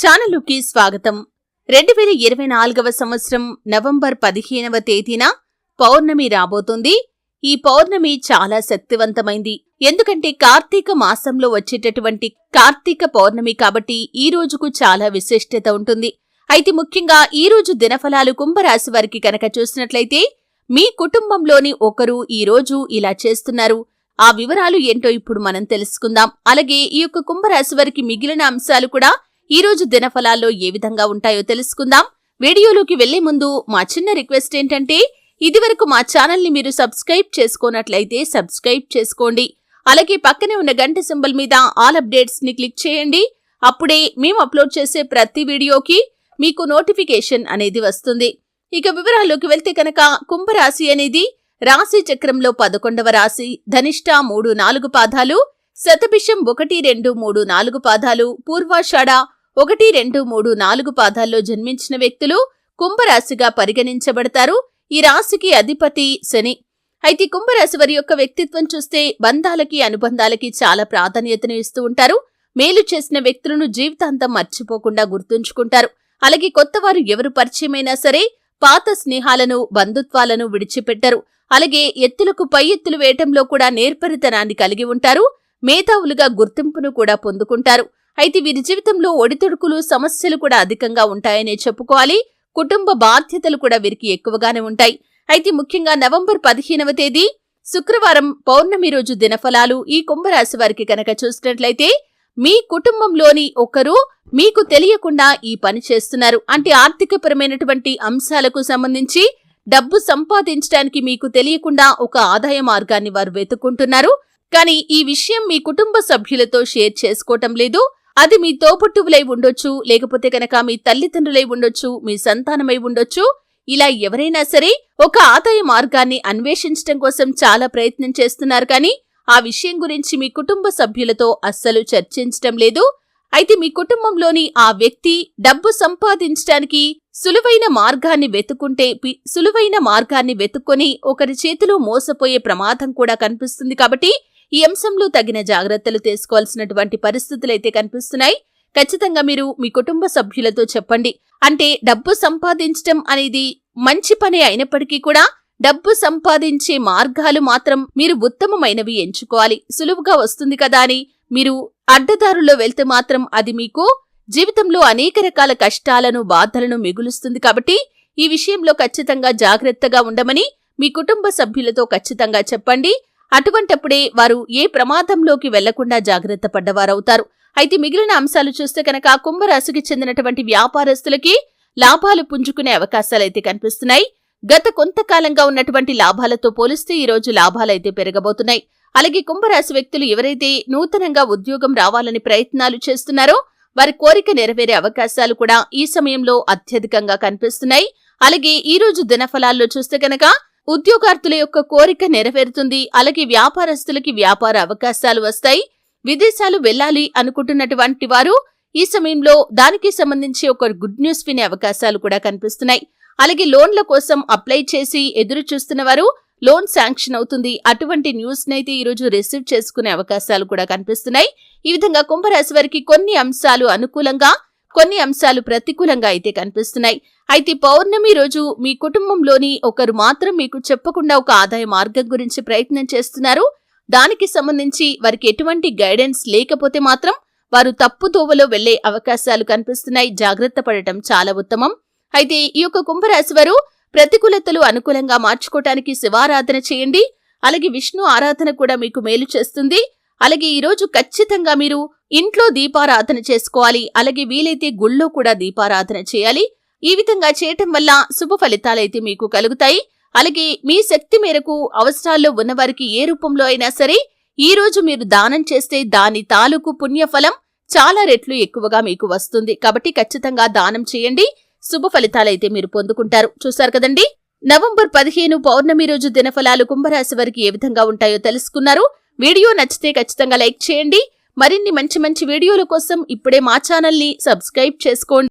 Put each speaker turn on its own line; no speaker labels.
ఛానలుకి స్వాగతం. 2024వ సంవత్సరం నవంబర్ 15వ తేదీన పౌర్ణమి రాబోతుంది. ఈ పౌర్ణమి చాలా శక్తివంతమైంది. ఎందుకంటే కార్తీక మాసంలో వచ్చేటటువంటి కార్తీక పౌర్ణమి కాబట్టి ఈ రోజుకు చాలా విశిష్టత ఉంటుంది. అయితే ముఖ్యంగా ఈ రోజు దినఫలాలు కుంభరాశి వారికి కనుక చూసినట్లయితే మీ కుటుంబంలోని ఒకరు ఈ రోజు ఇలా చేస్తున్నారు. ఆ వివరాలు ఏంటో ఇప్పుడు మనం తెలుసుకుందాం. అలాగే ఈ యొక్క కుంభరాశి వారికి మిగిలిన అంశాలు కూడా ఈ రోజు దినఫలాల్లో ఏ విధంగా ఉంటాయో తెలుసుకుందాం. వీడియోలోకి వెళ్లే ముందు మా చిన్న రిక్వెస్ట్ ఏంటంటే ఇదివరకు మా ఛానల్ ని మీరు సబ్స్క్రైబ్ చేసుకోనట్లయితే సబ్స్క్రైబ్ చేసుకోండి. అలాగే పక్కనే ఉన్న గంట సింబల్ మీద ఆల్ అప్డేట్స్ ని క్లిక్ చేయండి. అప్పుడే మేము అప్లోడ్ చేసే ప్రతి వీడియోకి మీకు నోటిఫికేషన్ అనేది వస్తుంది. ఇక వివరాల్లోకి వెళ్తే కనుక కుంభరాశి అనేది రాశి చక్రంలో 11వ రాశి. ధనిష్ట 3-4 పాదాలు, శతభిషం 1-2-3-4 పాదాలు, పూర్వాషాఢ 1-2-3-4 పాదాల్లో జన్మించిన వ్యక్తులు కుంభరాశిగా పరిగణించబడతారు. ఈ రాశికి అధిపతి శని. అయితే కుంభరాశి వారి యొక్క వ్యక్తిత్వం చూస్తే బంధాలకి అనుబంధాలకి చాలా ప్రాధాన్యతను ఇస్తూ ఉంటారు. మేలు చేసిన వ్యక్తులను జీవితాంతం మర్చిపోకుండా గుర్తుంచుకుంటారు. అలాగే కొత్తవారు ఎవరు పరిచయమైనా సరే పాత స్నేహాలను బంధుత్వాలను విడిచిపెట్టరు. అలాగే ఎత్తులకు పై ఎత్తులు వేయటంలో కూడా నేర్పరితనాన్ని కలిగి ఉంటారు. మేధావులుగా గుర్తింపును కూడా పొందుకుంటారు. అయితే వీరి జీవితంలో ఒడిదుడుకులు సమస్యలు కూడా అధికంగా ఉంటాయనే చెప్పుకోవాలి. కుటుంబ బాధ్యతలు కూడా వీరికి ఎక్కువగానే ఉంటాయి. అయితే ముఖ్యంగా నవంబర్ 15వ తేదీ శుక్రవారం పౌర్ణమి రోజు దినఫలాలు ఈ కుంభరాశి వారికి కనుక చూసినట్లయితే మీ కుటుంబంలోని ఒకరు మీకు తెలియకుండా ఈ పని చేస్తున్నారు. అంటే ఆర్థికపరమైనటువంటి అంశాలకు సంబంధించి డబ్బు సంపాదించడానికి మీకు తెలియకుండా ఒక ఆదాయ మార్గాన్ని వారు వెతుక్కుంటున్నారు. కానీ ఈ విషయం మీ కుటుంబ సభ్యులతో షేర్ చేసుకోవటం లేదు. అది మీ తోబుట్టువులై ఉండొచ్చు, లేకపోతే కనుక మీ తల్లిదండ్రులై ఉండొచ్చు, మీ సంతానమై ఉండొచ్చు. ఇలా ఎవరైనా సరే ఒక ఆదాయ మార్గాన్ని అన్వేషించడం కోసం చాలా ప్రయత్నం చేస్తున్నారు. కానీ ఆ విషయం గురించి మీ కుటుంబ సభ్యులతో అస్సలు చర్చించటం లేదు. అయితే మీ కుటుంబంలోని ఆ వ్యక్తి డబ్బు సంపాదించడానికి సులువైన మార్గాన్ని వెతుక్కొని ఒకరి చేతిలో మోసపోయే ప్రమాదం కూడా కనిపిస్తుంది. కాబట్టి ఈ అంశంలో తగిన జాగ్రత్తలు తీసుకోవాల్సినటువంటి పరిస్థితులైతే కనిపిస్తున్నాయి. ఖచ్చితంగా మీరు మీ కుటుంబ సభ్యులతో చెప్పండి. అంటే డబ్బు సంపాదించటం అనేది మంచి పనే అయినప్పటికీ కూడా డబ్బు సంపాదించే మార్గాలు మాత్రం మీరు ఉత్తమమైనవి ఎంచుకోవాలి. సులువుగా వస్తుంది కదా అని మీరు అడ్డదారుల్లో వెళ్తే మాత్రం అది మీకు జీవితంలో అనేక రకాల కష్టాలను బాధలను మిగులుస్తుంది. కాబట్టి ఈ విషయంలో ఖచ్చితంగా జాగ్రత్తగా ఉండమని మీ కుటుంబ సభ్యులతో ఖచ్చితంగా చెప్పండి. అటువంటప్పుడే వారు ఏ ప్రమాదంలోకి వెళ్లకుండా జాగ్రత్త పడ్డవారవుతారు. అయితే మిగిలిన అంశాలు చూస్తే కనుక కుంభరాశికి చెందినటువంటి వ్యాపారస్తులకి లాభాలు పుంజుకునే అవకాశాలైతే కనిపిస్తున్నాయి. గత కొంతకాలంగా ఉన్నటువంటి లాభాలతో పోలిస్తే ఈ రోజు లాభాలైతే పెరగబోతున్నాయి. అలాగే కుంభరాశి వ్యక్తులు ఎవరైతే నూతనంగా ఉద్యోగం రావాలని ప్రయత్నాలు చేస్తున్నారో వారి కోరిక నెరవేరే అవకాశాలు కూడా ఈ సమయంలో అత్యధికంగా కనిపిస్తున్నాయి. అలాగే ఈ రోజు దినఫలాల్లో చూస్తే కనుక ఉద్యోగార్థుల యొక్క కోరిక నెరవేరుతుంది. అలాగే వ్యాపారస్తులకి వ్యాపార అవకాశాలు వస్తాయి. విదేశాలు వెళ్లాలి అనుకుంటున్నటువంటి వారు ఈ సమయంలో దానికి సంబంధించి ఒక గుడ్ న్యూస్ వినే అవకాశాలు కూడా కనిపిస్తున్నాయి. అలాగే లోన్ల కోసం అప్లై చేసి ఎదురు చూస్తున్న వారు లోన్ శాంక్షన్ అవుతుంది. అటువంటి న్యూస్ నైతే ఈ రోజు రిసీవ్ చేసుకునే అవకాశాలు కూడా కనిపిస్తున్నాయి. ఈ విధంగా కుంభరాశి వారికి కొన్ని అంశాలు అనుకూలంగా, కొన్ని అంశాలు ప్రతికూలంగా అయితే కనిపిస్తున్నాయి. అయితే పౌర్ణమి రోజు మీ కుటుంబంలోని ఒకరు మాత్రం మీకు చెప్పకుండా ఒక ఆదాయ మార్గం గురించి ప్రయత్నం చేస్తున్నారు. దానికి సంబంధించి వారికి ఎటువంటి గైడెన్స్ లేకపోతే మాత్రం వారు తప్పుదోవలో వెళ్లే అవకాశాలు కనిపిస్తున్నాయి. జాగ్రత్త పడటం చాలా ఉత్తమం. అయితే ఈ యొక్క కుంభరాశి వారు ప్రతికూలతలు అనుకూలంగా మార్చుకోవటానికి శివారాధన చేయండి. అలాగే విష్ణు ఆరాధన కూడా మీకు మేలు చేస్తుంది. అలాగే ఈ రోజు ఖచ్చితంగా మీరు ఇంట్లో దీపారాధన చేసుకోవాలి. అలాగే వీలైతే గుళ్ళో కూడా దీపారాధన చేయాలి. ఈ విధంగా చేయటం వల్ల శుభ ఫలితాలైతే మీకు కలుగుతాయి. అలాగే మీ శక్తి మేరకు అవసరాల్లో ఉన్నవారికి ఏ రూపంలో అయినా సరే ఈ రోజు మీరు దానం చేస్తే దాని తాలూకు పుణ్యఫలం చాలా రెట్లు ఎక్కువగా మీకు వస్తుంది. కాబట్టి ఖచ్చితంగా దానం చేయండి. శుభ ఫలితాలైతే మీరు పొందుకుంటారు. చూశారు కదండి, నవంబర్ 15 పౌర్ణమి రోజు దినఫలాలు కుంభరాశి వారికి ఏ విధంగా ఉంటాయో తెలుసుకున్నారు. వీడియో నచ్చితే ఖచ్చితంగా లైక్ చేయండి. మరిన్ని మంచి వీడియోల కోసం ఇప్పుడే మా ఛానల్ ని సబ్స్క్రైబ్ చేసుకోండి.